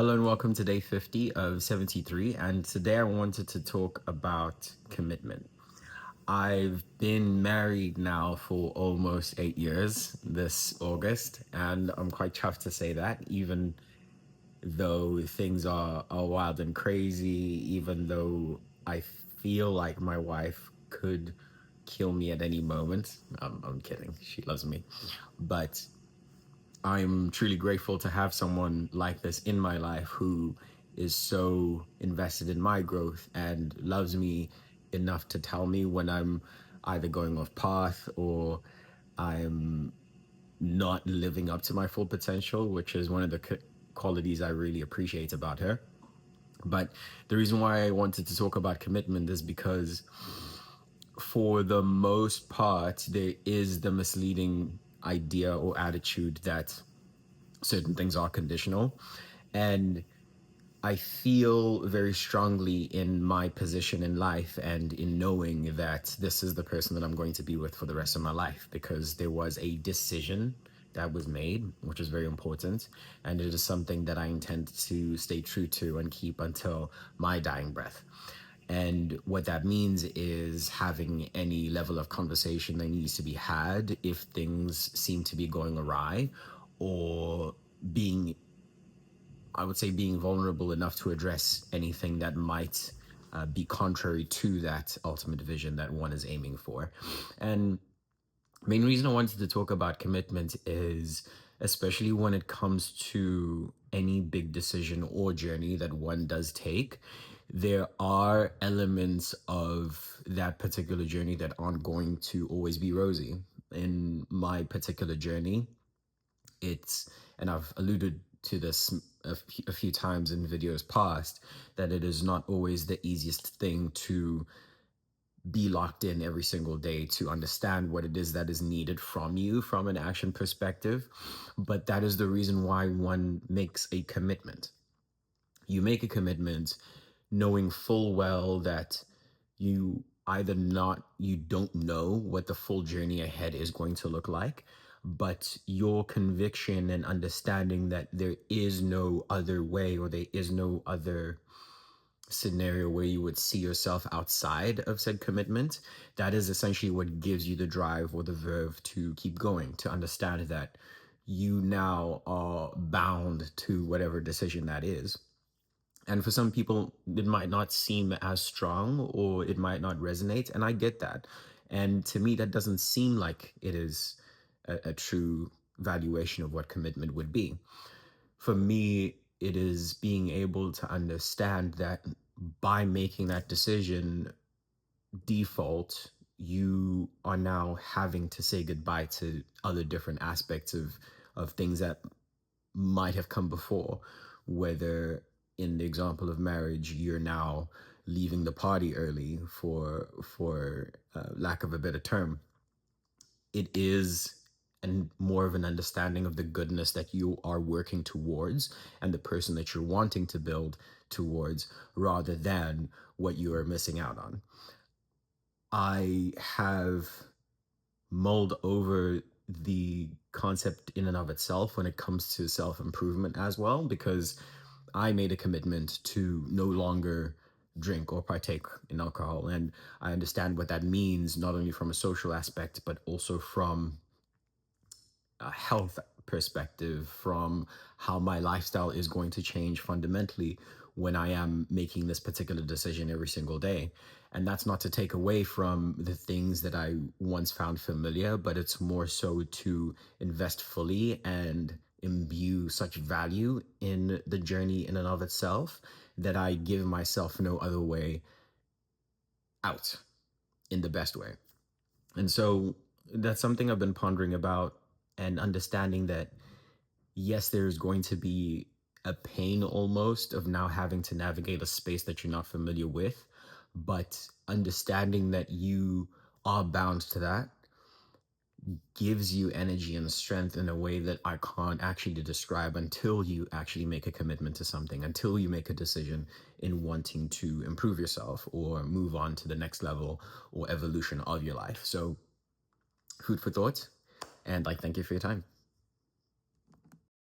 Hello and welcome to day 50 of 73. And today I wanted to talk about commitment. I've been married now for almost 8 years this August, and I'm quite chuffed to say that, even though things are wild and crazy, even though I feel like my wife could kill me at any moment. I'm kidding. She loves me. But I'm truly grateful to have someone like this in my life who is so invested in my growth and loves me enough to tell me when I'm either going off path or I'm not living up to my full potential, which is one of the qualities I really appreciate about her. But the reason why I wanted to talk about commitment is because, for the most part, there is the misleading idea or attitude that certain things are conditional. And I feel very strongly in my position in life and in knowing that this is the person that I'm going to be with for the rest of my life, because there was a decision that was made, which is very important. And it is something that I intend to stay true to and keep until my dying breath. And what that means is having any level of conversation that needs to be had if things seem to be going awry, or being, I would say, being vulnerable enough to address anything that might be contrary to that ultimate vision that one is aiming for. And main reason I wanted to talk about commitment is, especially when it comes to any big decision or journey that one does take, there are elements of that particular journey that aren't going to always be rosy. In my particular journey, it's, and I've alluded to this a few times in videos past, that it is not always the easiest thing to be locked in every single day to understand what it is that is needed from you from an action perspective. But that is the reason why one makes a commitment. You make a commitment knowing full well that you don't know what the full journey ahead is going to look like, but your conviction and understanding that there is no other way, or there is no other scenario where you would see yourself outside of said commitment, that is essentially what gives you the drive or the verve to keep going, to understand that you now are bound to whatever decision that is. And for some people, it might not seem as strong, or it might not resonate. And I get that. And to me, that doesn't seem like it is a true valuation of what commitment would be. For me, it is being able to understand that by making that decision, default, you are now having to say goodbye to other different aspects of things that might have come before. Whether, in the example of marriage, you're now leaving the party early, for lack of a better term, it is and more of an understanding of the goodness that you are working towards and the person that you're wanting to build towards, rather than what you are missing out on. I have mulled over the concept in and of itself when it comes to self improvement as well, because I made a commitment to no longer drink or partake in alcohol. And I understand what that means, not only from a social aspect, but also from a health perspective, from how my lifestyle is going to change fundamentally when I am making this particular decision every single day. And that's not to take away from the things that I once found familiar, but it's more so to invest fully and imbue such value in the journey in and of itself, that I give myself no other way out in the best way. And so that's something I've been pondering about, and understanding that, yes, there's going to be a pain almost of now having to navigate a space that you're not familiar with, but understanding that you are bound to that gives you energy and strength in a way that I can't actually describe until you actually make a commitment to something, until you make a decision in wanting to improve yourself or move on to the next level or evolution of your life. So, food for thought, and thank you for your time.